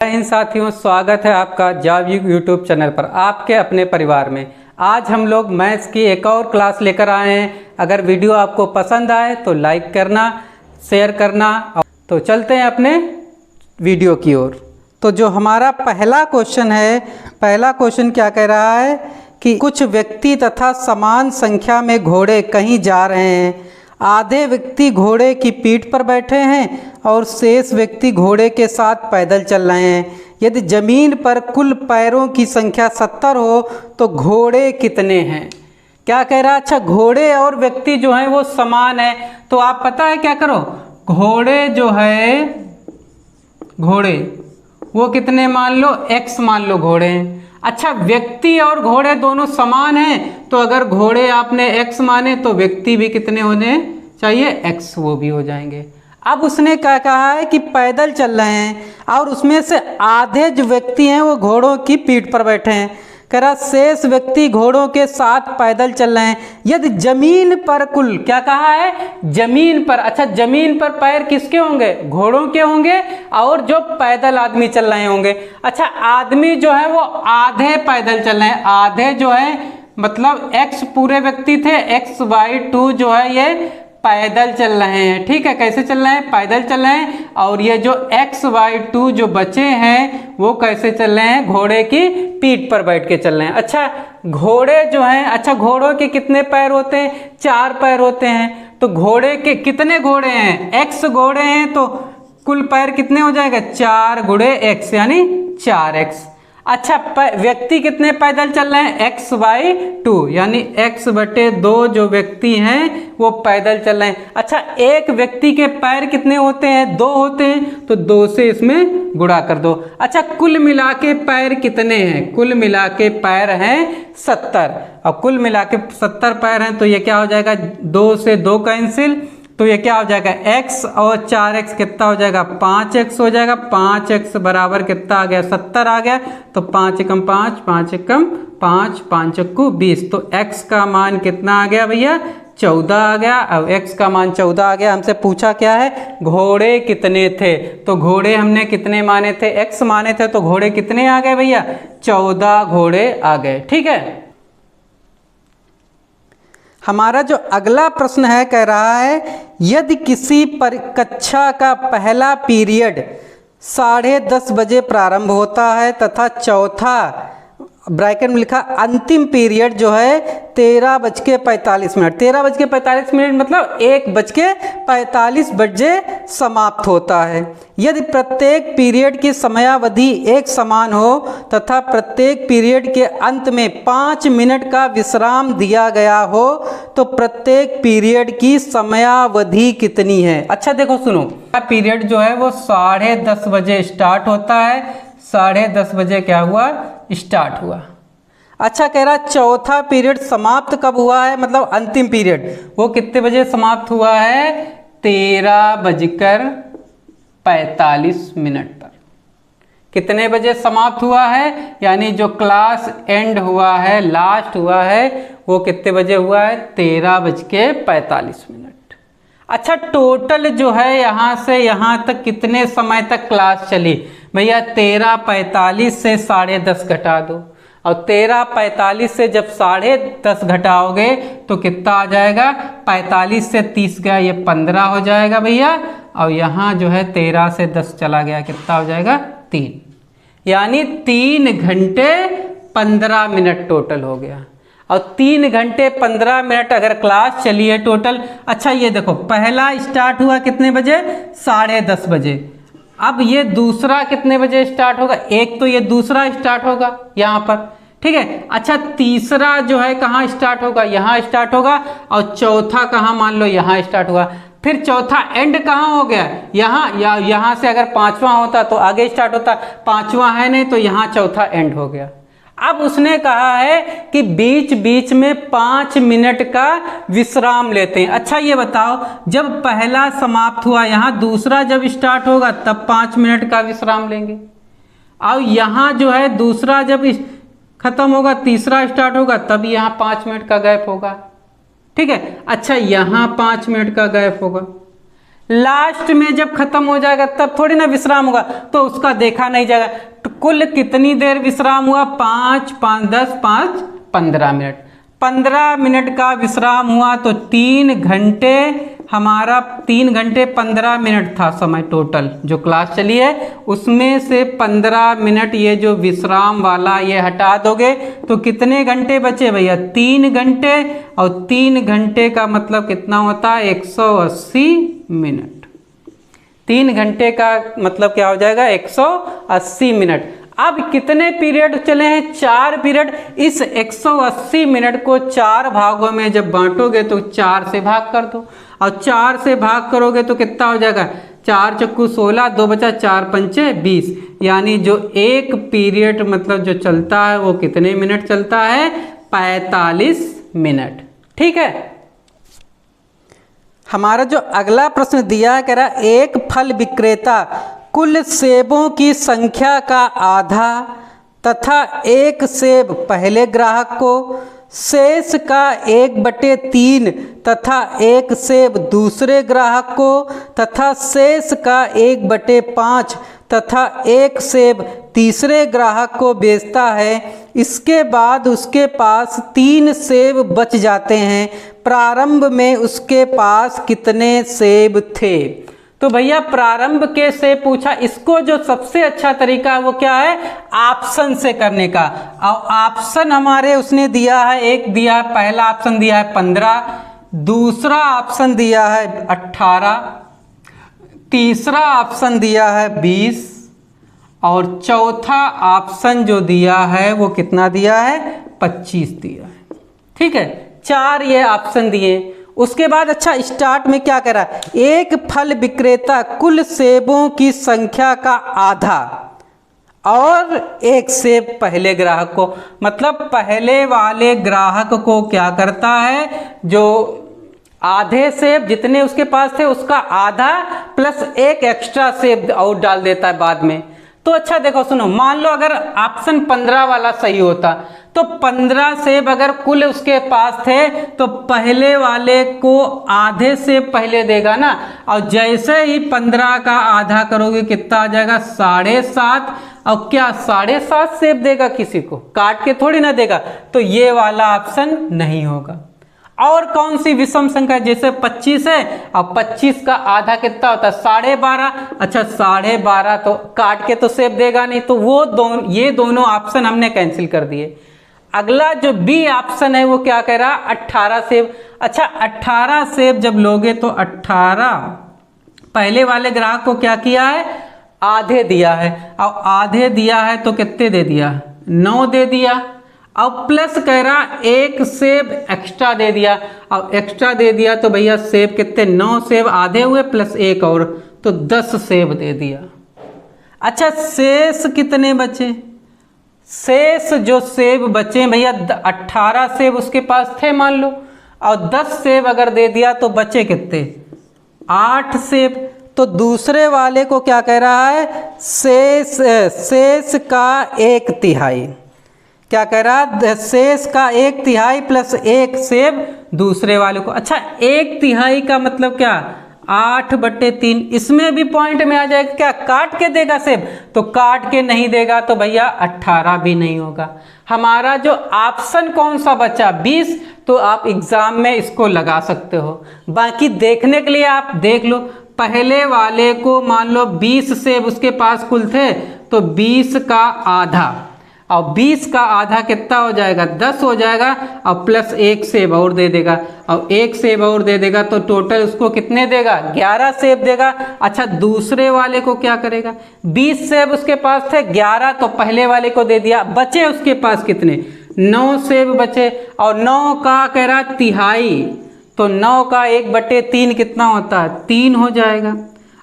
इन साथियों, स्वागत है आपका जॉब यूट्यूब चैनल पर आपके अपने परिवार में। आज हम लोग मैथ्स की एक और क्लास लेकर आए हैं। अगर वीडियो आपको पसंद आए तो लाइक करना, शेयर करना। तो चलते हैं अपने वीडियो की ओर। तो जो हमारा पहला क्वेश्चन है, पहला क्वेश्चन क्या कह रहा है कि कुछ व्यक्ति तथा समान संख्या में घोड़े कहीं जा रहे हैं। आधे व्यक्ति घोड़े की पीठ पर बैठे हैं और शेष व्यक्ति घोड़े के साथ पैदल चल रहे हैं। यदि जमीन पर कुल पैरों की संख्या 70 हो तो घोड़े कितने हैं? क्या कह रहा है? अच्छा, घोड़े और व्यक्ति जो हैं वो समान है। तो आप पता है क्या करो, घोड़े जो है, घोड़े वो कितने मान लो, x मान लो घोड़े हैं। अच्छा, व्यक्ति और घोड़े दोनों समान हैं, तो अगर घोड़े आपने x माने तो व्यक्ति भी कितने होने चाहिए, x, वो भी हो जाएंगे। अब उसने क्या कहा है कि पैदल चल रहे हैं और उसमें से आधे जो व्यक्ति हैं वो घोड़ों की पीठ पर बैठे हैं। कह रहा शेष व्यक्ति घोड़ों के साथ पैदल चल रहे हैं। यदि जमीन पर कुल, क्या कहा है, जमीन पर। अच्छा, जमीन पर पैर किसके होंगे? घोड़ों के होंगे, और जो पैदल आदमी चल रहे होंगे। अच्छा, आदमी जो है वो आधे पैदल चल रहे हैं। आधे जो है मतलब x पूरे व्यक्ति थे, x/2 जो है ये पैदल चल रहे हैं। ठीक है, कैसे चल रहे हैं? पैदल चल रहे हैं। और ये जो x/2 जो बचे हैं वो कैसे चल रहे हैं? घोड़े की पीठ पर बैठ के चल रहे हैं। अच्छा, घोड़े जो हैं, अच्छा घोड़ों के कितने पैर होते हैं? 4 पैर होते हैं। तो घोड़े के कितने घोड़े हैं? x घोड़े हैं, तो कुल पैर कितने हो जाएगा? 4 गुणे x यानी 4x। अच्छा, व्यक्ति कितने पैदल चल रहे हैं? x/2 यानी x/2 जो व्यक्ति हैं वो पैदल चल रहे हैं। अच्छा, एक व्यक्ति के पैर कितने होते हैं? 2 होते हैं, तो 2 से इसमें गुणा कर दो। अच्छा, कुल मिला के पैर कितने हैं? कुल मिला के पैर हैं 70। और कुल मिला के 70 पैर हैं, तो ये क्या हो जाएगा? 2 से 2 कैंसिल, तो ये क्या हो जाएगा? x और 4x कितना हो जाएगा? 5x हो जाएगा। 5x बराबर कितना आ गया? 70 आ गया। तो 5 एकम 5, 5 एकम 5, 5 एकू 20। तो x का मान कितना आ गया भैया? 14 आ गया। अब x का मान 14 आ गया। हमसे पूछा क्या है? घोड़े कितने थे? तो घोड़े हमने कितने माने थे? x माने थे, तो घोड़े कितने आ गए भैया? 14 घोड़े आ गए। ठीक है। हमारा जो अगला प्रश्न है, कह रहा है यदि किसी कक्षा का पहला पीरियड 10:30 बजे प्रारंभ होता है तथा चौथा, ब्रैकेट में लिखा अंतिम पीरियड जो है 13:45। 13:45 मतलब 1:45 बजे समाप्त होता है। यदि प्रत्येक पीरियड की समयावधि एक समान हो तथा प्रत्येक पीरियड के अंत में 5 मिनट का विश्राम दिया गया हो तो प्रत्येक पीरियड की समयावधि कितनी है? अच्छा देखो, सुनो, पीरियड जो है वो 10:30 बजे स्टार्ट होता है। 10:30 बजे क्या हुआ? स्टार्ट हुआ। अच्छा, कह रहा चौथा पीरियड समाप्त कब हुआ है? मतलब अंतिम पीरियड वो कितने बजे समाप्त हुआ है? 13:45 पर। कितने बजे समाप्त हुआ है? यानी जो क्लास एंड हुआ है, लास्ट हुआ है, वो कितने बजे हुआ है? 13:45। अच्छा, टोटल जो है यहाँ से यहाँ तक कितने समय तक क्लास चली? भैया 13:45 से 10:30 घटा दो, और 13:45 से जब 10:30 घटाओगे तो कितना आ जाएगा? 45 से 30 गया, ये 15 हो जाएगा भैया। और यहाँ जो है 13 से 10 चला गया, कितना हो जाएगा? 3। यानी 3 घंटे 15 मिनट टोटल हो गया। और 3 घंटे 15 मिनट अगर क्लास चली है टोटल। अच्छा, ये देखो, पहला स्टार्ट हुआ कितने बजे? 10:30 बजे। अब ये दूसरा कितने बजे स्टार्ट होगा? एक तो ये दूसरा स्टार्ट होगा यहाँ पर, ठीक है। अच्छा, तीसरा जो है कहाँ स्टार्ट होगा? यहाँ स्टार्ट होगा। और चौथा कहाँ? मान लो यहाँ स्टार्ट हुआ। फिर चौथा एंड कहाँ हो गया? यहाँ, या यहाँ से अगर 5वां होता तो आगे स्टार्ट होता, 5वां है नहीं, तो यहाँ चौथा एंड हो गया। अब उसने कहा है कि बीच बीच में 5 मिनट का विश्राम लेते हैं। अच्छा, ये बताओ, जब पहला समाप्त हुआ, यहाँ दूसरा जब स्टार्ट होगा तब 5 मिनट का विश्राम लेंगे। और यहाँ जो है दूसरा जब खत्म होगा, तीसरा स्टार्ट होगा, तब यहाँ 5 मिनट का गैप होगा। ठीक है। अच्छा, यहाँ 5 मिनट का गैप होगा। लास्ट में जब खत्म हो जाएगा तब थोड़ी ना विश्राम होगा, तो उसका देखा नहीं जाएगा। तो कुल कितनी देर विश्राम हुआ? 5, 5, 10, 5, 15 मिनट। 15 मिनट का विश्राम हुआ, तो 3 घंटे हमारा 3 घंटे 15 मिनट था समय टोटल जो क्लास चली है, उसमें से 15 मिनट ये जो विश्राम वाला ये हटा दोगे तो कितने घंटे बचे भैया? 3 घंटे। और 3 घंटे का मतलब कितना होता है? 180 मिनट। 3 घंटे का मतलब क्या हो जाएगा? 180 मिनट। अब कितने पीरियड चले हैं? 4 पीरियड। इस 180 मिनट को 4 भागों में जब बांटोगे तो 4 से भाग कर दो, और 4 से भाग करोगे तो कितना हो जाएगा? 4 चक्कू 16, 2 बचा 4 पंचे 20। यानी जो एक पीरियड मतलब जो चलता है वो कितने मिनट चलता है? 45 मिनट। ठीक है। हमारा जो अगला प्रश्न दिया है, कह रहा एक फल विक्रेता कुल सेबों की संख्या का आधा तथा एक सेब पहले ग्राहक को, शेष का 1/3 तथा एक सेब दूसरे ग्राहक को, तथा शेष का 1/5 तथा एक सेब तीसरे ग्राहक को बेचता है। इसके बाद उसके पास 3 सेब बच जाते हैं। प्रारंभ में उसके पास कितने सेब थे? तो भैया प्रारंभ के से पूछा, इसको जो सबसे अच्छा तरीका है वो क्या है? ऑप्शन से करने का। और ऑप्शन हमारे उसने दिया है, एक दिया है, पहला ऑप्शन दिया है 15, दूसरा ऑप्शन दिया है 18, तीसरा ऑप्शन दिया है 20, और चौथा ऑप्शन जो दिया है वो कितना दिया है? 25 दिया है। ठीक है, 4 ये ऑप्शन दिए। उसके बाद अच्छा स्टार्ट में क्या करा? एक फल विक्रेता कुल सेबों की संख्या का आधा और एक सेब पहले ग्राहक को, मतलब पहले वाले ग्राहक को क्या करता है? जो आधे सेब जितने उसके पास थे उसका आधा प्लस एक एक्स्ट्रा सेब और डाल देता है बाद में। तो अच्छा देखो सुनो, मान लो अगर ऑप्शन 15 वाला सही होता तो 15 सेब अगर कुल उसके पास थे तो पहले वाले को आधे सेब पहले देगा ना, और जैसे ही 15 का आधा करोगे कितना आ जाएगा? 7.5। और क्या 7.5 सेब देगा किसी को? काट के थोड़ी ना देगा। तो ये वाला ऑप्शन नहीं होगा। और कौन सी विषम संख्या? जैसे 25 है और 25 का आधा कितना होता है? 12.5। अच्छा 12.5 तो काट के तो सेब देगा नहीं, तो वो ये दोनों ऑप्शन हमने कैंसिल कर दिए। अगला जो बी ऑप्शन है वो क्या कह रहा? 18 सेब। अच्छा 18 सेब जब लोगे तो 18 पहले वाले ग्राहक को क्या किया है? आधे दिया है, और आधे दिया है तो कितने दे दिया? 9 दे दिया। अब प्लस कह रहा एक सेब एक्स्ट्रा दे दिया, और एक्स्ट्रा दे दिया तो भैया सेब कितने? 9 सेब आधे हुए प्लस एक और, तो 10 सेब दे दिया। अच्छा शेष कितने बचे? शेष जो सेब बचे भैया 18 सेब उसके पास थे मान लो, और 10 सेब अगर दे दिया तो बचे कितने? 8 सेब। तो दूसरे वाले को क्या कह रहा है? शेष का 1/3। क्या कह रहा है? शेष का 1/3 प्लस एक सेब दूसरे वाले को। अच्छा 1/3 का मतलब क्या? 8/3। इसमें भी पॉइंट में आ जाएगा क्या? काट के देगा सेब? तो काट के नहीं देगा तो भैया 18 भी नहीं होगा। हमारा जो ऑप्शन कौन सा बचा? 20। तो आप एग्जाम में इसको लगा सकते हो। बाकी देखने के लिए आप देख लो, पहले वाले को मान लो 20 सेब उसके पास कुल थे, तो 20 का आधा, और 20 का आधा कितना हो जाएगा? 10 हो जाएगा, और प्लस एक सेब और दे देगा, और एक सेब और दे देगा तो टोटल उसको कितने देगा? 11 सेब देगा। अच्छा दूसरे वाले को क्या करेगा? 20 सेब उसके पास थे, 11 तो पहले वाले को दे दिया, बचे उसके पास कितने? 9 सेब बचे, और 9 का कह रहा तिहाई, तो 9 का 1/3 कितना होता है? 3 हो जाएगा,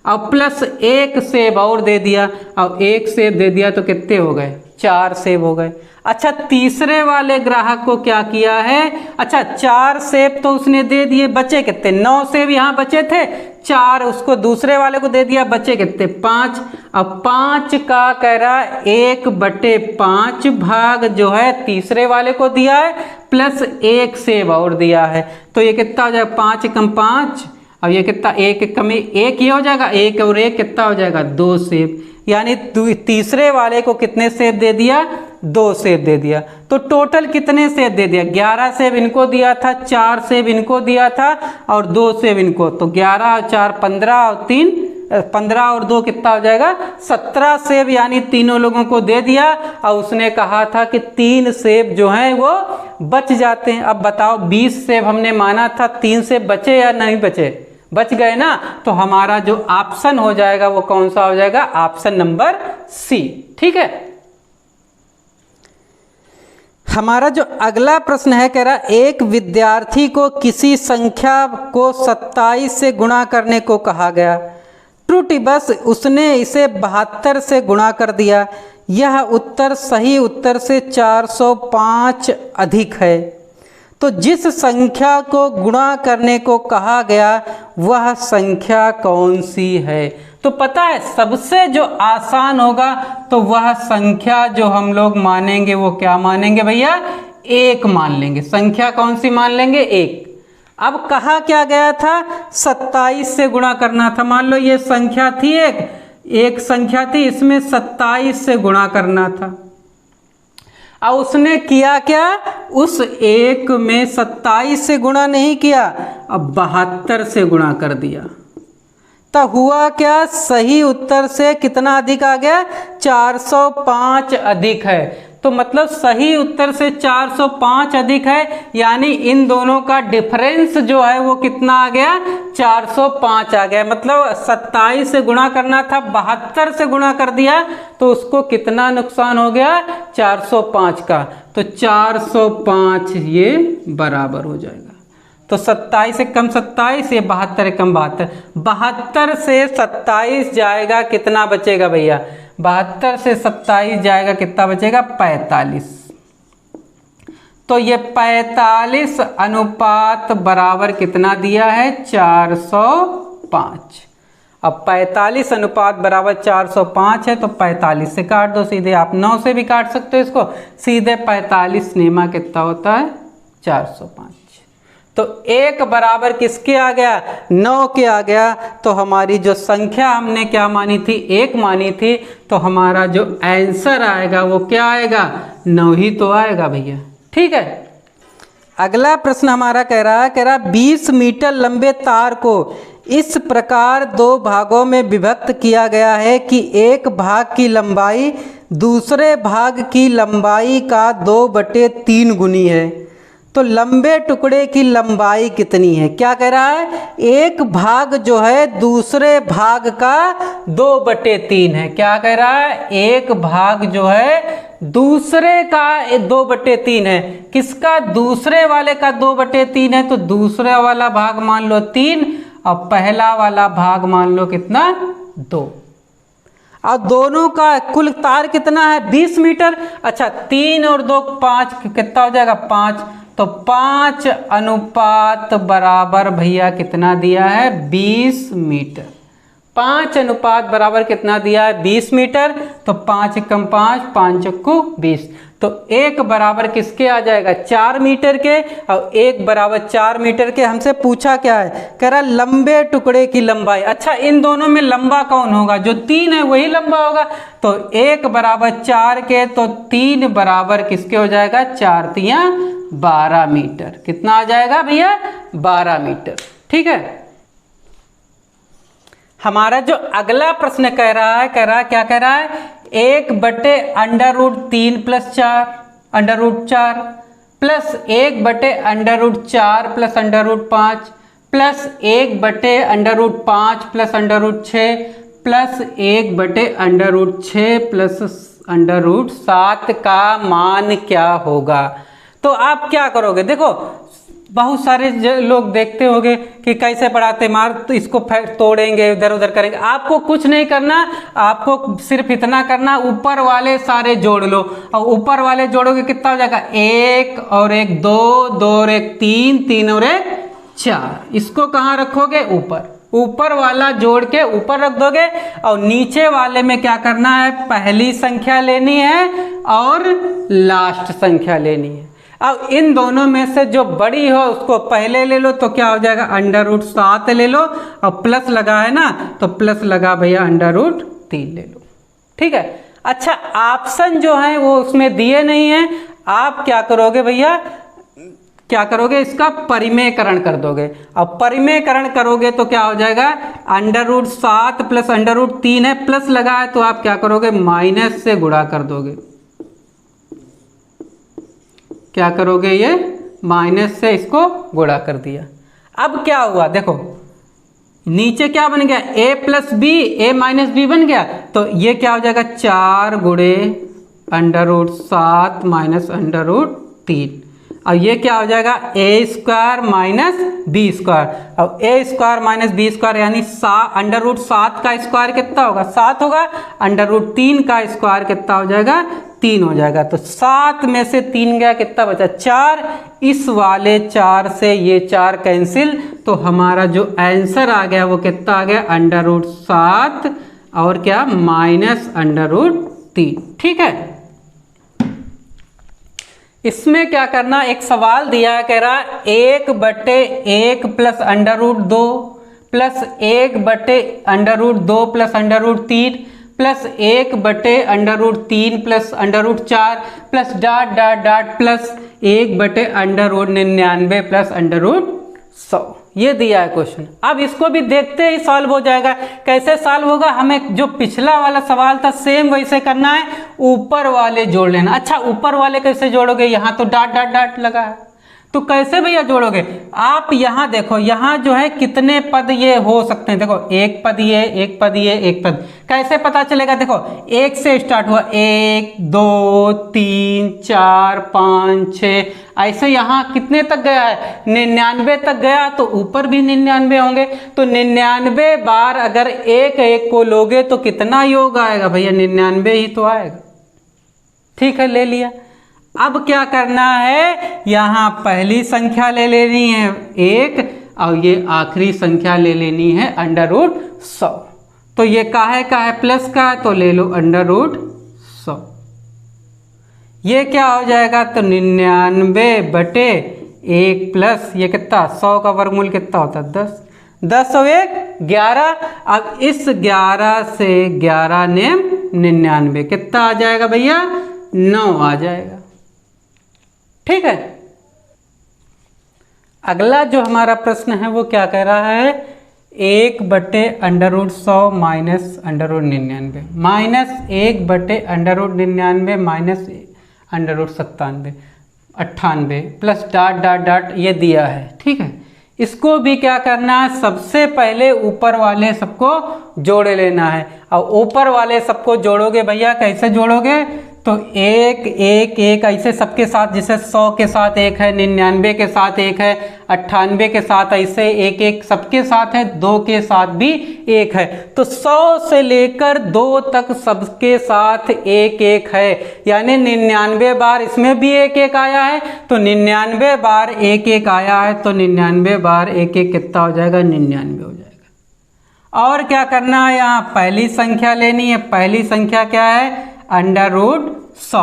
और प्लस एक सेब और दे दिया, और एक सेब दे दिया तो कितने हो गए? 4 सेब हो गए। अच्छा तीसरे वाले ग्राहक को क्या किया है? अच्छा 4 सेब तो उसने दे दिए, बचे कितने? 9 सेब यहाँ बचे थे, 4 उसको दूसरे वाले को दे दिया, बचे कितने? 5। अब 5 का कह रहा 1/5 भाग जो है तीसरे वाले को दिया है, प्लस एक सेब और दिया है, तो ये कितना हो जाएगा? 5 × 5 अब ये कितना, एक कमी एक ये हो जाएगा, एक और एक कितना हो जाएगा, 2 सेब। यानी तीसरे वाले को कितने सेब दे दिया, 2 सेब दे दिया। तो टोटल कितने सेब दे दिया, 11 सेब इनको दिया था, 4 सेब इनको दिया था और 2 सेब इनको। तो 11 और 4 15 और 3 15 और 2 कितना हो जाएगा, 17 सेब यानी तीनों लोगों को दे दिया। और उसने कहा था कि 3 सेब जो हैं वो बच जाते हैं। अब बताओ 20 सेब हमने माना था, 3 सेब बचे या नहीं बचे, बच गए ना। तो हमारा जो ऑप्शन हो जाएगा वो कौन सा हो जाएगा, ऑप्शन नंबर सी। ठीक है। हमारा जो अगला प्रश्न है कह रहा, एक विद्यार्थी को किसी संख्या को 27 से गुणा करने को कहा गया। त्रुटि बस उसने इसे 72 से गुणा कर दिया। यह उत्तर सही उत्तर से 405 अधिक है। तो जिस संख्या को गुणा करने को कहा गया वह संख्या कौन सी है। तो पता है सबसे जो आसान होगा तो वह संख्या जो हम लोग मानेंगे वो क्या मानेंगे भैया, 1 मान लेंगे। संख्या कौन सी मान लेंगे, 1। अब कहा क्या गया था, 27 से गुणा करना था। मान लो ये संख्या थी, एक संख्या थी, इसमें 27 से गुणा करना था। अब उसने किया क्या, उस 1 में 27 से गुणा नहीं किया, अब 72 से गुणा कर दिया। तब हुआ क्या, सही उत्तर से कितना अधिक आ गया, 405 अधिक है। तो मतलब सही उत्तर से 405 अधिक है, यानी इन दोनों का डिफरेंस जो है वो कितना आ गया, 405 आ गया। मतलब 27 से गुणा करना था, 72 से गुणा कर दिया, तो उसको कितना नुकसान हो गया, 405 का। तो 405 ये बराबर हो जाएगा। तो 27 से कम 27, ये 72 कम 72, 72 से 27 जाएगा, कितना बचेगा भैया, 72 से 27 जाएगा, कितना बचेगा, 45। तो ये 45 अनुपात बराबर कितना दिया है, 405। अब 45 अनुपात बराबर 405 है, तो 45 से काट दो सीधे, आप 9 से भी काट सकते हो इसको सीधे। 45 नेमा कितना होता है, 405। तो 1 बराबर किसके आ गया, 9 के आ गया। तो हमारी जो संख्या हमने क्या मानी थी, 1 मानी थी। तो हमारा जो आंसर आएगा वो क्या आएगा, 9 ही तो आएगा भैया। ठीक है। अगला प्रश्न हमारा कह रहा 20 मीटर लंबे तार को इस प्रकार 2 भागों में विभक्त किया गया है कि एक भाग की लंबाई दूसरे भाग की लंबाई का 2/3 गुनी है। तो लंबे टुकड़े की लंबाई कितनी है, क्या कह रहा है, एक भाग जो है दूसरे भाग का 2/3 है। क्या कह रहा है, एक भाग जो है दूसरे का 2/3 है। किसका, दूसरे वाले का 2/3 है। तो दूसरा वाला भाग मान लो 3 और पहला वाला भाग मान लो कितना, 2। और दोनों का कुल तार कितना है, 20 मीटर। अच्छा 3 और 2 5, कितना हो जाएगा, 5। तो 5 अनुपात बराबर भैया कितना दिया है, 20 मीटर। 5 अनुपात बराबर कितना दिया है, 20 मीटर। तो 5 कम 5, 5 चक्कू 20। तो 1 बराबर किसके आ जाएगा, 4 मीटर के। और 1 बराबर 4 मीटर के। हमसे पूछा क्या है, कह रहा लंबे टुकड़े की लंबाई। अच्छा इन दोनों में लंबा कौन होगा, जो 3 है वही लंबा होगा। तो 1 बराबर 4 के, तो 3 बराबर किसके हो जाएगा, 4 तिया 12 मीटर। कितना आ जाएगा भैया, 12 मीटर। ठीक है। हमारा जो अगला प्रश्न कह रहा है क्या कह रहा है, 1/√3 + 4 √4 प्लस 1/√4 + √5 प्लस 1/√5 + √6 प्लस 1/√6 + √7 का मान क्या होगा। तो आप क्या करोगे, देखो बहुत सारे लोग देखते होंगे कि कैसे पढ़ाते, मार तो इसको तोड़ेंगे, इधर उधर करेंगे। आपको कुछ नहीं करना, आपको सिर्फ इतना करना, ऊपर वाले सारे जोड़ लो। और ऊपर वाले जोड़ोगे कितना हो जाएगा, 1 और 1 2, 2 और 1 3, 3 और 1 4। इसको कहाँ रखोगे, ऊपर। ऊपर वाला जोड़ के ऊपर रख दोगे। और नीचे वाले में क्या करना है, पहली संख्या लेनी है और लास्ट संख्या लेनी है। अब इन दोनों में से जो बड़ी हो उसको पहले ले लो, तो क्या हो जाएगा √7 ले लो, और प्लस लगा है ना तो प्लस लगा भैया √3 ले लो। ठीक है। अच्छा ऑप्शन जो है वो उसमें दिए नहीं है, आप क्या करोगे भैया, क्या करोगे, इसका परिमेयकरण कर दोगे। अब परिमेयकरण करोगे तो क्या हो जाएगा √7 प्लस √3 है, प्लस लगा है तो आप क्या करोगे माइनस से गुणा कर दोगे। क्या करोगे, ये माइनस से इसको गुणा कर दिया। अब क्या हुआ देखो, नीचे क्या बन गया a plus B, a minus B बन गया, तो ये क्या हो जाएगा 4 गुणे √7 माइनस √3, और ये क्या हो जाएगा a² माइनस b²। अब a² माइनस b² यानी √7 का स्क्वायर कितना होगा 7 होगा, √3 का स्क्वायर कितना हो जाएगा 3 हो जाएगा। तो 7 में से 3 गया, कितना बचा 4, इस वाले 4 से ये 4 कैंसिल, तो हमारा जो आंसर आ गया वो कितना आ गया √7 और क्या माइनस √3। ठीक है। इसमें क्या करना, एक सवाल दिया है, कह रहा 1/1 plus √2 plus 1/√2 plus √3 plus 1/√3 plus √4 plus dot dot dot plus 1/√99 plus √100, ये दिया है क्वेश्चन। अब इसको भी देखते ही सॉल्व हो जाएगा। कैसे सॉल्व होगा, हमें जो पिछला वाला सवाल था सेम वैसे करना है, ऊपर वाले जोड़ लेना। अच्छा ऊपर वाले कैसे जोड़ोगे, यहाँ तो डॉट डॉट डॉट लगा है, तो कैसे भैया जोड़ोगे, आप यहाँ देखो, यहाँ जो है कितने पद ये हो सकते हैं, देखो एक पद ये, एक पद ये, एक पद, कैसे पता चलेगा, देखो 1 से स्टार्ट हुआ, 1 2 3 4 5 6, ऐसे यहाँ कितने तक गया है 99 तक गया, तो ऊपर भी 99 होंगे। तो 99 बार अगर 1 1 को लोगे तो कितना योग आएगा भैया 99 ही तो आएगा। ठीक है, ले लिया। अब क्या करना है, यहाँ पहली संख्या ले लेनी है 1 और ये आखिरी संख्या ले लेनी है √100। तो ये काहे का है प्लस का है, तो ले लो √100। ये क्या हो जाएगा, तो 99/1 प्लस ये कितना 100 का वर्गमूल कितना होता है 10, 10 और 1 11। अब इस 11 से 11 ने 99 कितना आ जाएगा भैया 9 आ जाएगा। ठीक है। अगला जो हमारा प्रश्न है वो क्या कह रहा है, 1/√100 minus √99 minus 1/√99 minus √97 plus dot dot dot ये दिया है। ठीक है, इसको भी क्या करना है, सबसे पहले ऊपर वाले सबको जोड़ लेना है। और ऊपर वाले सबको जोड़ोगे भैया, कैसे जोड़ोगे, तो 1 1 1 ऐसे सबके साथ, जैसे 100 के साथ 1 है, 99 के साथ 1 है, 98 के साथ ऐसे 1 1 सबके साथ है, 2 के साथ भी 1 है। तो 100 से लेकर 2 तक सबके साथ 1 1 है, यानी 99 बार इसमें भी 1 1 आया है, तो 99 बार 1 1 आया है, तो 99 बार 1 1 कितना हो जाएगा 99 हो जाएगा। और क्या करना है, यहाँ पहली संख्या लेनी है। पहली संख्या क्या है √100।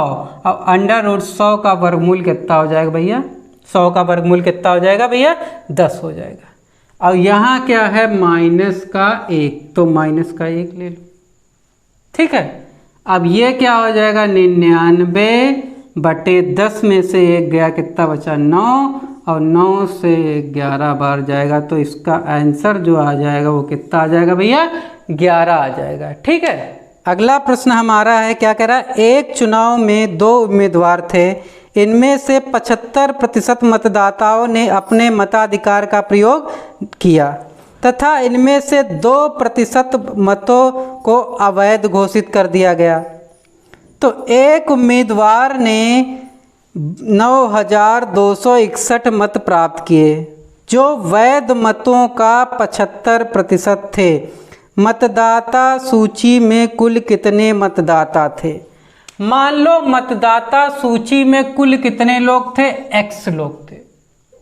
अब √100 का वर्गमूल कितना हो जाएगा भैया, 100 का वर्गमूल कितना हो जाएगा भैया 10 हो जाएगा। और यहाँ क्या है माइनस का 1, तो माइनस का 1 ले लो। ठीक है, अब ये क्या हो जाएगा 99/10 में से 1 गया, कितना बचा 9, और 9 से 11 बार जाएगा, तो इसका आंसर जो आ जाएगा वो कितना आ जाएगा भैया 11 आ जाएगा। ठीक है। अगला प्रश्न हमारा है, क्या कह रहा है, एक चुनाव में 2 उम्मीदवार थे, इनमें से 75% मतदाताओं ने अपने मताधिकार का प्रयोग किया तथा इनमें से 2% मतों को अवैध घोषित कर दिया गया। तो एक उम्मीदवार ने 9,261 मत प्राप्त किए, जो वैध मतों का 75% थे। मतदाता सूची में कुल कितने मतदाता थे। मान लो मतदाता सूची में कुल कितने लोग थे, x लोग थे।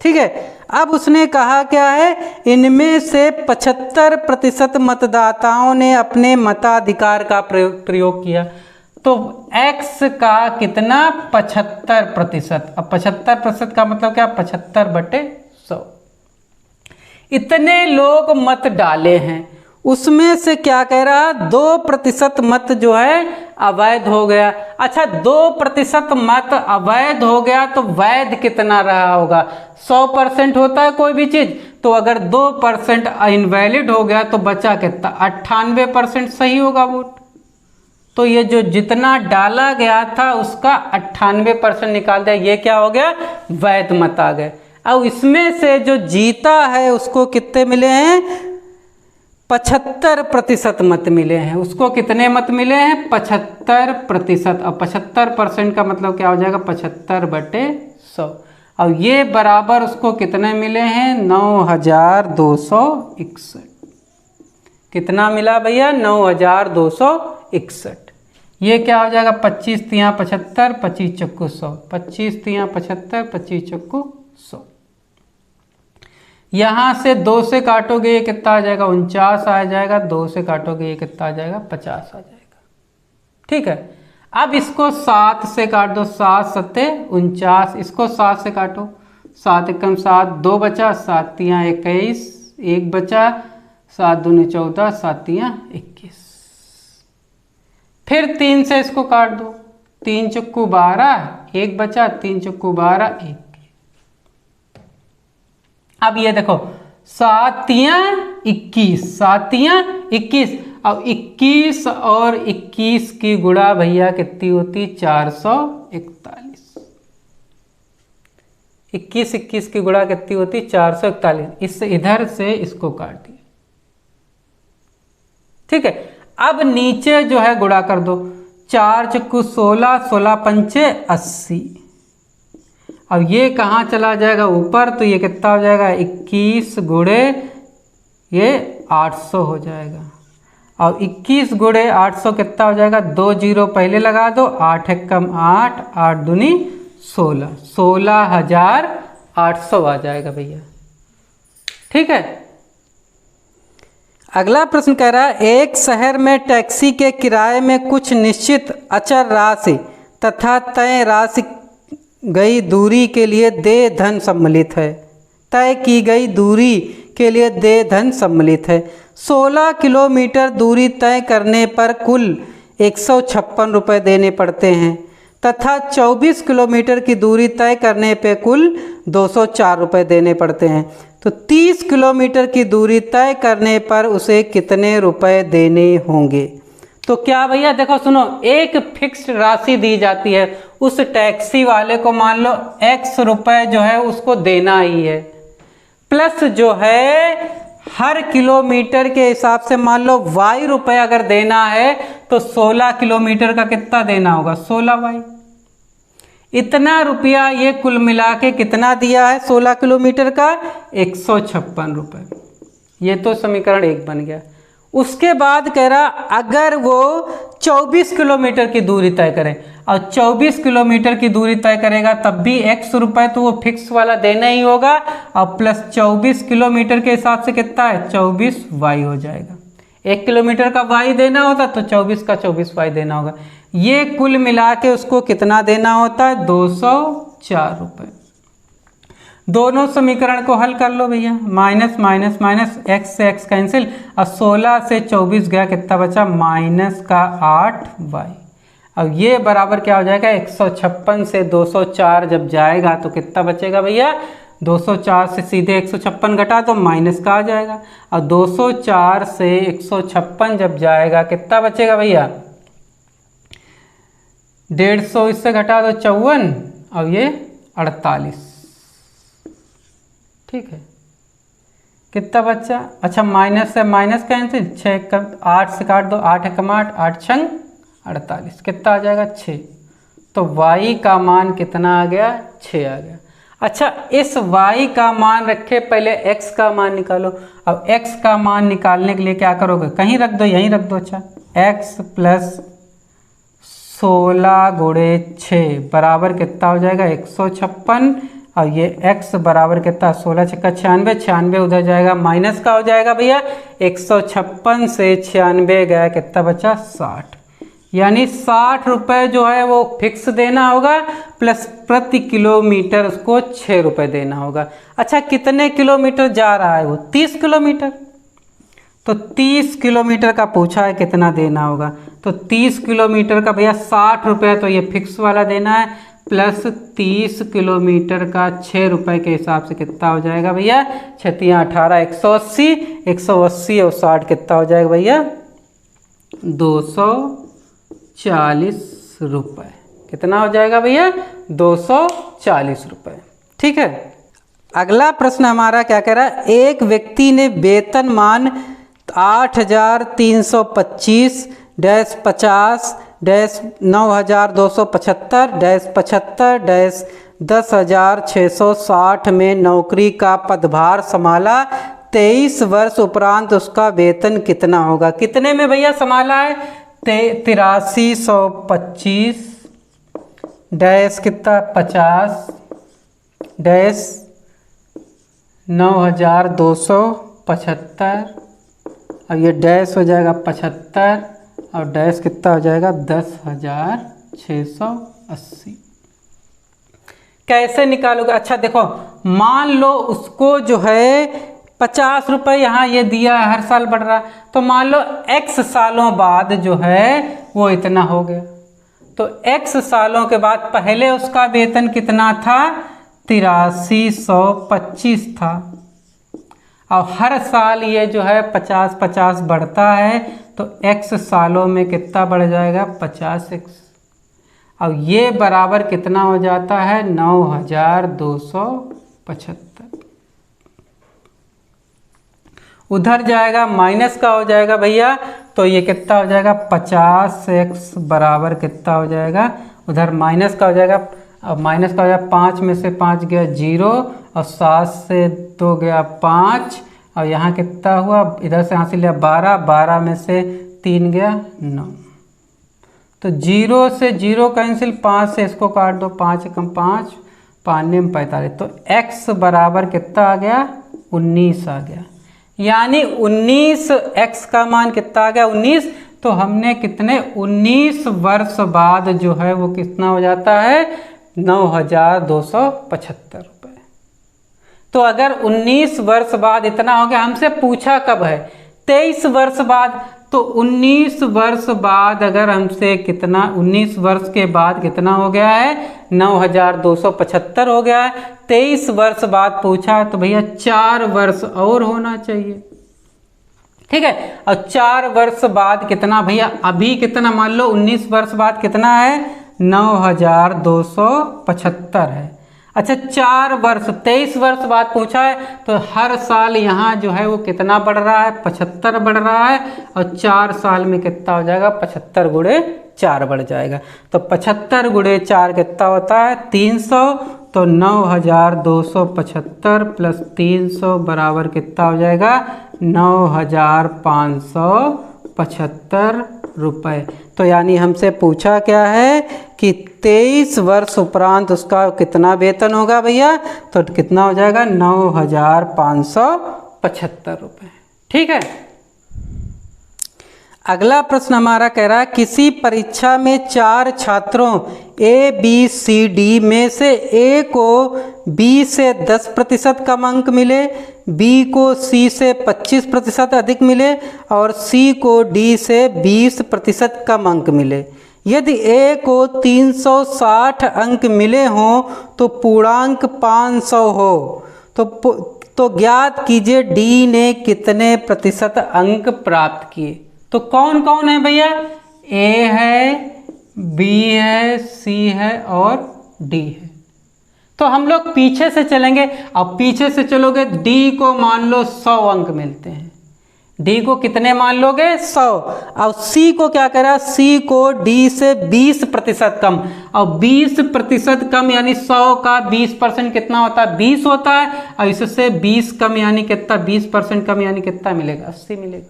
ठीक है, अब उसने कहा क्या है, इनमें से 75% मतदाताओं ने अपने मताधिकार का प्रयोग किया। तो x का कितना 75%। अब 75% का मतलब क्या, 75/100। इतने लोग मत डाले हैं, उसमें से क्या कह रहा, 2% मत जो है अवैध हो गया। अच्छा 2% मत अवैध हो गया तो वैध कितना रहा होगा, 100% होता है कोई भी चीज, तो अगर 2% इनवैलिड हो गया तो बचा कितना, 98% सही होगा वोट। तो ये जो जितना डाला गया था उसका 98% निकाल दिया, ये क्या हो गया, वैध मत आ गए। अब इसमें से जो जीता है उसको कितने मिले हैं, 75% मत मिले हैं। उसको कितने मत मिले हैं, 75%। अब 75% का मतलब क्या हो जाएगा, 75/100। अब ये बराबर उसको कितने मिले हैं, 9261। कितना मिला भैया, 9261। ये क्या हो जाएगा, 25 तिया 75, 25 चक्कू 100, 25 तिया 75, 25 चक्कू 100। यहाँ से 2 से काटोगे ये कितना आ जाएगा, 49 आ जाएगा। 2 से काटोगे ये कितना आ जाएगा, 50 आ जाएगा। ठीक है, अब इसको 7 से काट दो, 7 सत्ते 49, इसको 7 से काटो, 7 एकम 7, 2 बचा, 7 तिया 21, 1 बचा, 7 दूनी 14, 7 तिया 21। फिर 3 से इसको काट दो, 3 चक्कू 12, 1 बचा, 3 चक्कू 12, 1। अब ये देखो 7 तिया 21, 7 तिया 21। अब 21 और 21 की गुणा भैया कितनी होती, 441। 21 की गुणा कितनी होती, 441। इससे इधर से इसको काट दिया। ठीक है, अब नीचे जो है गुणा कर दो, 4 चक्कू 16, 16 पंचे 80। अब ये कहाँ चला जाएगा ऊपर, तो ये कितना हो जाएगा, 21 गुणे ये 800 हो जाएगा। और 21 गुणे 800 कितना हो जाएगा, 2 जीरो पहले लगा दो, 8 एकम 8, 8 दूनी 16, 16,800 आ जाएगा भैया। ठीक है, अगला प्रश्न कह रहा है, एक शहर में टैक्सी के किराए में कुछ निश्चित अचर राशि तथा तय राशि गई दूरी के लिए देय धन सम्मिलित है। तय की गई दूरी के लिए देय धन सम्मिलित है। 16 किलोमीटर दूरी तय करने पर कुल 156 रुपये देने पड़ते हैं तथा 24 किलोमीटर की दूरी तय करने पर कुल 204 रुपये देने पड़ते हैं। तो 30 किलोमीटर की दूरी तय करने पर उसे कितने रुपए देने होंगे। तो क्या भैया देखो सुनो, एक फिक्स्ड राशि दी जाती है, उस टैक्सी वाले को मान लो x रुपए जो है उसको देना ही है, प्लस जो है हर किलोमीटर के हिसाब से मान लो y रुपए अगर देना है तो 16 किलोमीटर का कितना देना होगा, 16y। इतना रुपया ये कुल मिला के कितना दिया है 16 किलोमीटर का, 156 रुपये। ये तो समीकरण 1 बन गया। उसके बाद कह रहा अगर वो 24 किलोमीटर की दूरी तय करें, और 24 किलोमीटर की दूरी तय करेगा तब भी x रुपये तो वो फिक्स वाला देना ही होगा, और प्लस 24 किलोमीटर के हिसाब से कितना है, 24y हो जाएगा। 1 किलोमीटर का y देना होता तो 24 का 24y देना होगा। ये कुल मिला के उसको कितना देना होता है, 204 रुपये। दोनों समीकरण को हल कर लो भैया, माइनस माइनस माइनस, x से x कैंसिल, और 16 से 24 गया, कितना बचा, माइनस का 8y। अब ये बराबर क्या हो जाएगा, 156 से 204 जब जाएगा तो कितना बचेगा भैया, 204 से सीधे 156 घटा तो माइनस का आ जाएगा, और 204 से 156 जब जाएगा कितना बचेगा भैया, 150 इससे घटा दो 54, और ये 48। ठीक है, कितना बच्चा, अच्छा माइनस से माइनस कैंसिल, 6 कम 8 से काट दो, 8 एकम 8, 8 छंग 48, कितना आ जाएगा 6। तो y का मान कितना आ गया, 6 आ गया। अच्छा इस y का मान रखे, पहले x का मान निकालो। अब x का मान निकालने के लिए क्या करोगे, कहीं रख दो, यहीं रख दो। अच्छा x प्लस 16 गुणे 6 बराबर कितना हो जाएगा, 156, और ये x बराबर कितना, 16 छक्का 96, 96 उधर जाएगा, माइनस का हो जाएगा भैया, 156 से 96 गया, कितना बचा, 60। यानी 60 रुपये जो है वो फिक्स देना होगा, प्लस प्रति किलोमीटर उसको 6 रुपये देना होगा। अच्छा, कितने किलोमीटर जा रहा है वो? 30 किलोमीटर। तो 30 किलोमीटर का पूछा है, कितना देना होगा? तो 30 किलोमीटर का भैया 60 रुपये, तो ये फिक्स वाला देना है, प्लस 30 किलोमीटर का 6 रुपये के हिसाब से कितना हो जाएगा भैया? 6 18, 180, 180 और 60 कितना हो जाएगा भैया? 240 रुपये। कितना हो जाएगा भैया? 240 रुपये। ठीक है। अगला प्रश्न हमारा क्या कह रहा है? एक व्यक्ति ने वेतनमान 8,325 डैश 50 डैश 9,275 डैश 75 डैश 10,660 में नौकरी का पदभार संभाला। 23 वर्ष उपरांत उसका वेतन कितना होगा? कितने में भैया संभाला है? 8325 डैश कितना? 50 डैश 9,275 और ये डैश हो जाएगा 75 और डैश कितना हो जाएगा? 10,680। कैसे निकालोगे? अच्छा देखो, मान लो उसको जो है 50 रुपये यहाँ ये दिया है, हर साल बढ़ रहा है, तो मान लो x सालों बाद जो है वो इतना हो गया। तो x सालों के बाद पहले उसका वेतन कितना था? 8325 था, और हर साल ये जो है 50-50 बढ़ता है, तो x सालों में कितना बढ़ जाएगा? 50x, और ये बराबर कितना हो जाता है? 9,275। उधर जाएगा माइनस का हो जाएगा भैया, तो ये कितना हो जाएगा? 50x बराबर कितना हो जाएगा? उधर माइनस का हो जाएगा, अब माइनस का हो जाएगा 5 में से 5 गया 0 और 7 से 2 गया 5, और यहाँ कितना हुआ? इधर से हासिल लिया 12, 12 में से 3 गया 9। तो 0 से 0 कैंसिल, 5 से इसको काट दो, 5 कम 5, 5 में 45। तो x बराबर कितना आ गया? 19 आ गया। यानी 19x का मान कितना आ गया? 19। तो हमने कितने 19 वर्ष बाद जो है वो कितना हो जाता है? 9,275 रुपये। तो अगर 19 वर्ष बाद इतना हो गया, हमसे पूछा कब है? 23 वर्ष बाद। तो 19 वर्ष बाद अगर हमसे कितना, 19 वर्ष के बाद कितना हो गया है? 9,275 हो गया है। 23 वर्ष बाद पूछा है, तो भैया 4 वर्ष और होना चाहिए। ठीक है, और 4 वर्ष बाद कितना भैया? अभी कितना, मान लो 19 वर्ष बाद कितना है? 9,275 है। अच्छा, 4 वर्ष, 23 वर्ष बाद पूछा है, तो हर साल यहाँ जो है वो कितना बढ़ रहा है? 75 बढ़ रहा है, और 4 साल में कितना हो जाएगा? 75 गुणे 4 बढ़ जाएगा। तो 75 गुणे 4 कितना होता है? 300। तो 9,275 प्लस 300 बराबर कितना हो जाएगा? 9,575 रुपये। तो यानी हमसे पूछा क्या है कि 23 वर्ष उपरांत उसका कितना वेतन होगा भैया? तो कितना हो जाएगा? 9,575 रुपये। ठीक है। अगला प्रश्न हमारा कह रहा है, किसी परीक्षा में 4 छात्रों ABCD में से A को B से 10% कम अंक मिले, B को C से 25% अधिक मिले और C को D से 20% कम अंक मिले। यदि A को 360 अंक मिले हों तो पूर्णांक 500 हो, तो ज्ञात कीजिए D ने कितने प्रतिशत अंक प्राप्त किए। तो कौन कौन है भैया? A है, B है, C है और D है। तो हम लोग पीछे से चलेंगे। अब पीछे से चलोगे, D को मान लो 100 अंक मिलते हैं। D को कितने मान लोगे? 100। अब C को क्या करा? C को D से 20% कम, और 20% कम यानी 100 का 20% कितना होता है? 20 होता है, और इससे 20 कम यानी कितना? 20% कम यानी कितना मिलेगा? 80 मिलेगा।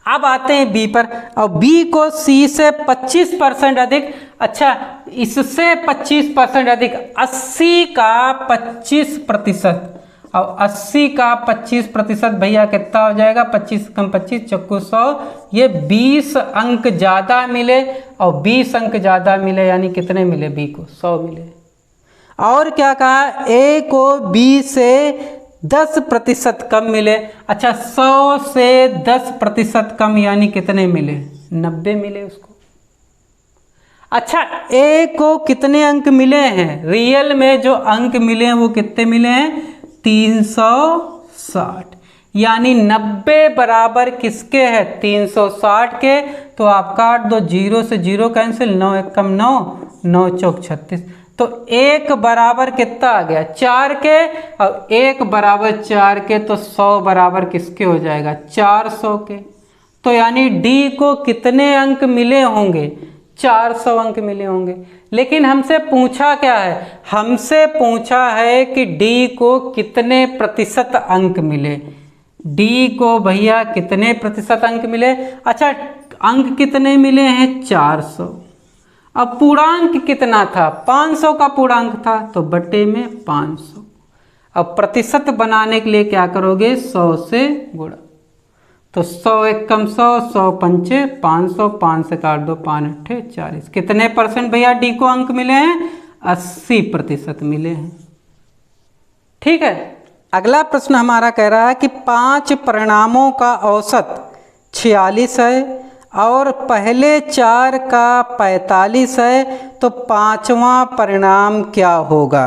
अब आते हैं B पर, और B को C से 25% अधिक। अच्छा, इससे 25% अधिक, 80 का 25%, और 80 का 25% भैया कितना हो जाएगा, 25 कम 25 चक्कू 100, ये 20 अंक ज़्यादा मिले। और 20 अंक ज़्यादा मिले यानी कितने मिले, बी को 100 मिले। और क्या कहा, ए को बी से 10% कम मिले। अच्छा 100 से 10% कम यानी कितने मिले, 90 मिले उसको। अच्छा ए को कितने अंक मिले हैं, रियल में जो अंक मिले हैं वो कितने मिले हैं, 360, यानी 90 बराबर किसके है, 360 के। तो आप काट दो, 0 से 0 कैंसिल, 9 एक कम 9, 9 चौक 36। तो 1 बराबर कितना आ गया, 4 के, और 1 बराबर 4 के, तो 100 बराबर किसके हो जाएगा, 400 के। तो यानी डी को कितने अंक मिले होंगे, 400 अंक मिले होंगे। लेकिन हमसे पूछा क्या है, हमसे पूछा है कि डी को कितने प्रतिशत अंक मिले, डी को भैया कितने प्रतिशत अंक मिले। अच्छा अंक कितने मिले हैं, 400। अब पूर्णांक कितना था, 500 का पूर्णांक था, तो बटे में 500। अब प्रतिशत बनाने के लिए क्या करोगे, 100 से गुणा। तो 100 एक कम 100, 100 पंचे 500, 5 से काट दो, 5 अट्ठे 40। कितने परसेंट भैया डी को अंक मिले हैं, 80% मिले हैं। ठीक है, अगला प्रश्न हमारा कह रहा है कि 5 परिणामों का औसत 46 है और पहले 4 का 45 है, तो 5वां परिणाम क्या होगा।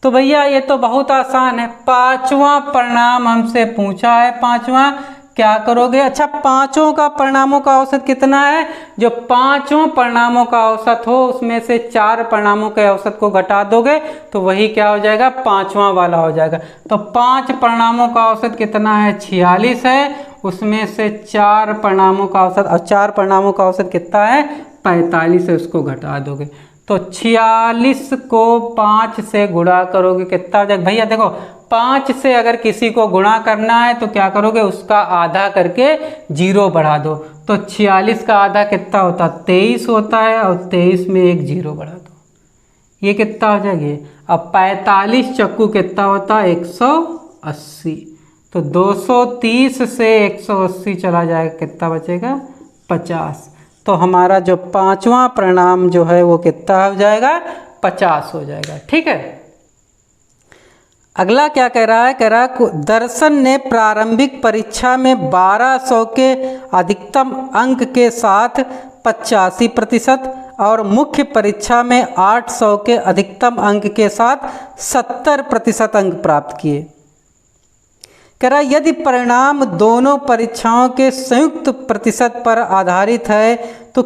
तो भैया ये तो बहुत आसान है, 5वां परिणाम हमसे पूछा है, 5वां क्या करोगे। अच्छा पांचों का परिणामों का औसत कितना है, जो पांचों परिणामों का औसत हो उसमें से 4 परिणामों के औसत को घटा दोगे तो वही क्या हो जाएगा, 5वां वाला हो जाएगा। तो 5 परिणामों का औसत कितना है, 46 है, उसमें से 4 परिणामों का औसत, और 4 परिणामों का औसत कितना है, 45 है, उसको घटा दोगे तो 46 को 5 से गुणा करोगे कितना हो जाएगा। भैया देखो 5 से अगर किसी को गुणा करना है तो क्या करोगे, उसका आधा करके 0 बढ़ा दो। तो 46 का आधा कितना होता है, 23 होता है, और 23 में एक 0 बढ़ा दो, ये कितना हो जाएगी। अब 45 चक्कू कितना होता है, 180। तो 230 से 180 चला जाएगा, कितना बचेगा, 50। तो हमारा जो 5वां परिणाम जो है वो कितना हो जाएगा, 50 हो जाएगा। ठीक है, अगला क्या कह रहा है, कह रहा है दर्शन ने प्रारंभिक परीक्षा में 1200 के अधिकतम अंक के साथ 85% और मुख्य परीक्षा में 800 के अधिकतम अंक के साथ 70% अंक प्राप्त किए। कह रहा यदि परिणाम दोनों परीक्षाओं के संयुक्त प्रतिशत पर आधारित है तो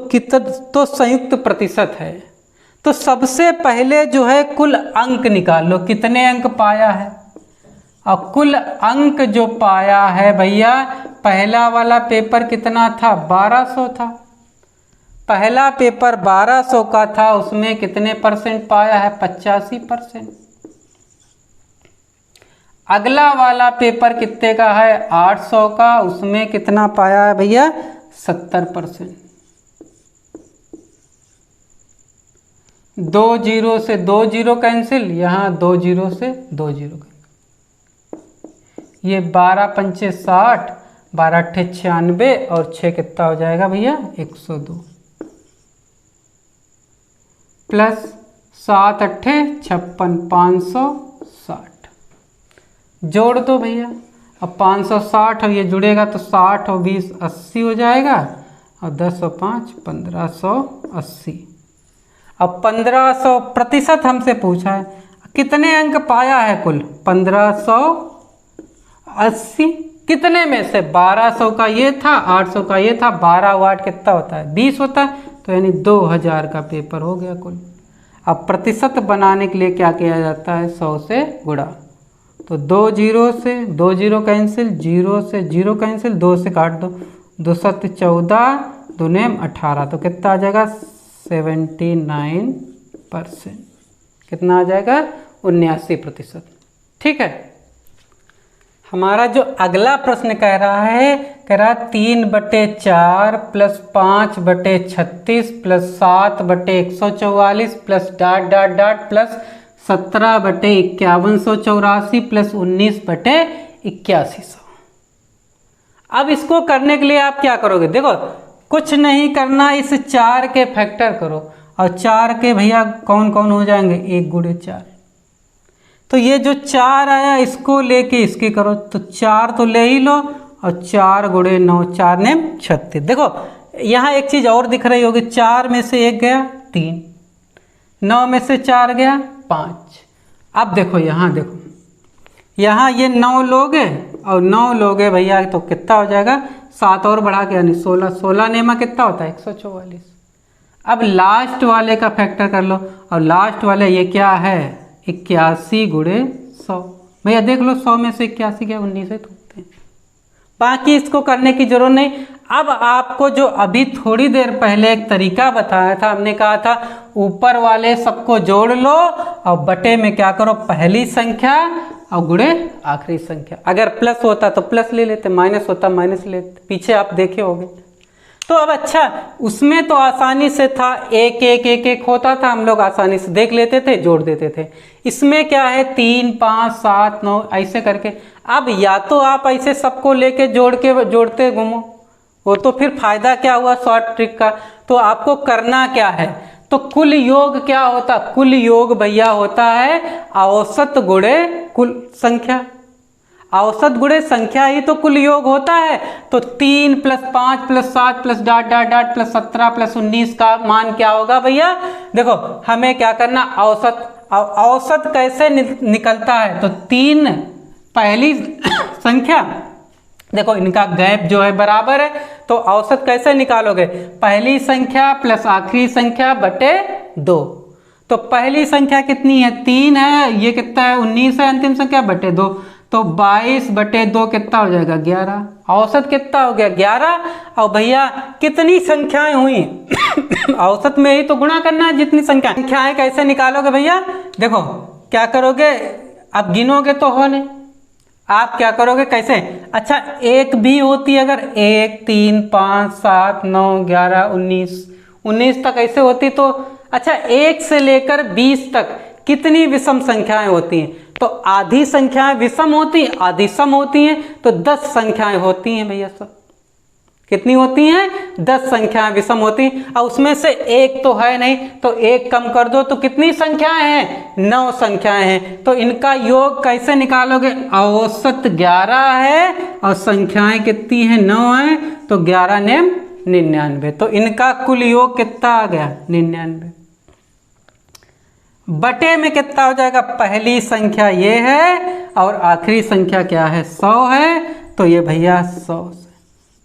संयुक्त प्रतिशत है। तो सबसे पहले जो है कुल अंक निकाल लो, कितने अंक पाया है, और कुल अंक जो पाया है भैया, पहला वाला पेपर कितना था, 1200 था, पहला पेपर 1200 का था, उसमें कितने परसेंट पाया है, 85%। अगला वाला पेपर कितने का है, 800 का, उसमें कितना पाया है भैया, 70%। 2 0 से 2 0 कैंसिल, यहाँ 2 0 से 2 0 कैंसिल, ये 12 पंचे 60, 12 अट्ठे 96, और 6 कितना हो जाएगा भैया, 102, प्लस 7 अट्ठे 56, 560 जोड़ दो भैया। अब 560 और ये जुड़ेगा तो 60 और 20 80 हो जाएगा, और 10 और 5 1580। अब 1500 प्रतिशत हमसे पूछा है, कितने अंक पाया है कुल, 1580। कितने में से, 1200 का ये था, 800 का ये था, 12 वाट कितना होता है, 20 होता है, तो यानी 2000 का पेपर हो गया कुल। अब प्रतिशत बनाने के लिए क्या किया जाता है, 100 से गुणा। तो 2 0 से 2 0 कैंसिल, 0 से 0 कैंसिल, 2 से काट दो, 2 7 14, 2 9 18, तो कितना आ जाएगा, 79%। कितना आ जाएगा, 79%। ठीक है, हमारा जो अगला प्रश्न कह रहा है, कह रहा है 3/4 plus 5/36 plus 7/144 plus ... plus 17/5184 plus 19/8100। अब इसको करने के लिए आप क्या करोगे, देखो कुछ नहीं करना, इस 4 के फैक्टर करो, और 4 के भैया कौन कौन हो जाएंगे, 1 × 4। तो ये जो 4 आया इसको लेके इसकी करो, तो 4 तो ले ही लो, और 4 × 9, 4 ने 36। देखो यहाँ एक चीज़ और दिख रही होगी, 4 में से 1 गया 3, 9 में से 4 गया 5। अब देखो यहाँ, देखो यहाँ ये 9 लोग हैं और 9 लोग हैं भैया, तो कितना हो जाएगा, 7 और बढ़ा के यानी 16, 16 नेमा कितना होता है 144। अब लास्ट वाले का फैक्टर कर लो, और लास्ट वाले ये क्या है 81 × 100। भैया देख लो 100 में से 81 क्या 19 से थोकते हैं, बाकी इसको करने की जरूरत नहीं। अब आपको जो अभी थोड़ी देर पहले एक तरीका बताया था, हमने कहा था ऊपर वाले सबको जोड़ लो और बटे में क्या करो, पहली संख्या और गुणे आखिरी संख्या। अगर प्लस होता तो प्लस ले लेते, माइनस होता माइनस लेते, पीछे आप देखे होंगे। तो अब अच्छा, उसमें तो आसानी से था, 1 1 1 1 होता था, हम लोग आसानी से देख लेते थे, जोड़ देते थे। इसमें क्या है 3 5 7 9 ऐसे करके। अब या तो आप ऐसे सबको लेके जोड़ते घूमो, वो तो फिर फायदा क्या हुआ शॉर्ट ट्रिक का। तो आपको करना क्या है, तो कुल योग क्या होता, कुल योग भैया होता है औसत गुणे कुल संख्या। औसत गुणे संख्या ही तो कुल योग होता है। तो 3 + 5 + 7 + डॉट डॉट डॉट + 17 + 19 का मान क्या होगा भैया, देखो हमें क्या करना, औसत। औसत कैसे निकलता है, तो 3 पहली संख्या, देखो इनका गैप जो है बराबर है, तो औसत कैसे निकालोगे, पहली संख्या प्लस आखिरी संख्या बटे 2। तो पहली संख्या कितनी है 3 है, ये कितना है 19 है, अंतिम संख्या बटे 2, तो 22/2 कितना हो जाएगा 11। औसत कितना हो गया 11। और भैया कितनी संख्याएं हुई औसत में ही तो गुणा करना है जितनी संख्याएं कैसे निकालोगे भैया, देखो क्या करोगे, अब गिनोगे तो हो नहीं, आप क्या करोगे कैसे, अच्छा 1 भी होती है, अगर 1 3 5 7 9 11 19 तक ऐसे होती, तो अच्छा 1 से लेकर 20 तक कितनी विषम संख्याएं होती हैं, तो आधी संख्याएं विषम होती हैं, आधी सम होती हैं, तो 10 संख्याएं होती हैं भैया। सब कितनी होती हैं, 10 संख्याएं विषम होती हैं, और उसमें से 1 तो है नहीं, तो 1 कम कर दो, तो कितनी संख्याएं हैं 9 संख्याएं हैं। तो इनका योग कैसे निकालोगे, औसत 11 है और संख्याएं कितनी हैं 9 हैं, तो 11 ने 99, तो इनका कुल योग कितना आ गया 99। बटे में कितना हो जाएगा, पहली संख्या ये है और आखिरी संख्या क्या है 100 है, तो ये भैया 100।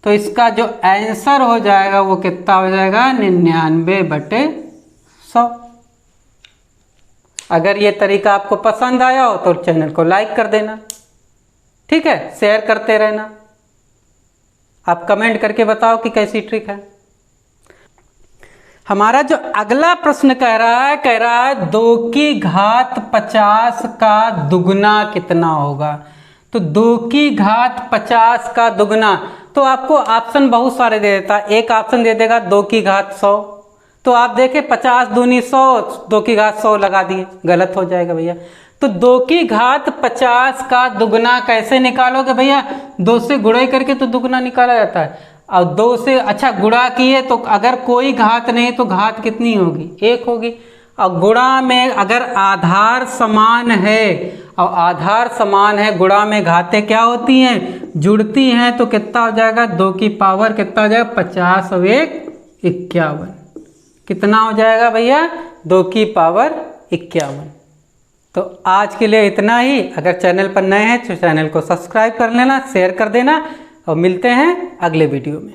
तो इसका जो आंसर हो जाएगा वो कितना हो जाएगा 99/100। अगर ये तरीका आपको पसंद आया हो तो चैनल को लाइक कर देना, ठीक है, शेयर करते रहना। आप कमेंट करके बताओ कि कैसी ट्रिक है। हमारा जो अगला प्रश्न कह रहा है 2 की घात 50 का दुगना कितना होगा। तो 2 की घात 50 का दुगना, तो आपको ऑप्शन बहुत सारे दे देता है। एक ऑप्शन दे देगा 2 की घात 100, तो आप देखें 50 दूनी 100, 2 की घात 100 लगा दिए, गलत हो जाएगा भैया। तो 2 की घात 50 का दुगना कैसे निकालोगे भैया, 2 से गुणा करके तो दुगना निकाला जाता है, और 2 से अच्छा गुणा किए तो अगर कोई घात नहीं तो घात कितनी होगी 1 होगी। और गुणा में अगर आधार समान है, और आधार समान है, गुणा में घातें क्या होती हैं जुड़ती हैं, तो कितना हो जाएगा 2 की पावर कितना हो जाएगा 50 और 1 51, कितना हो जाएगा भैया 2 की पावर 51। तो आज के लिए इतना ही। अगर चैनल पर नए हैं तो चैनल को सब्सक्राइब कर लेना, शेयर कर देना, और मिलते हैं अगले वीडियो में।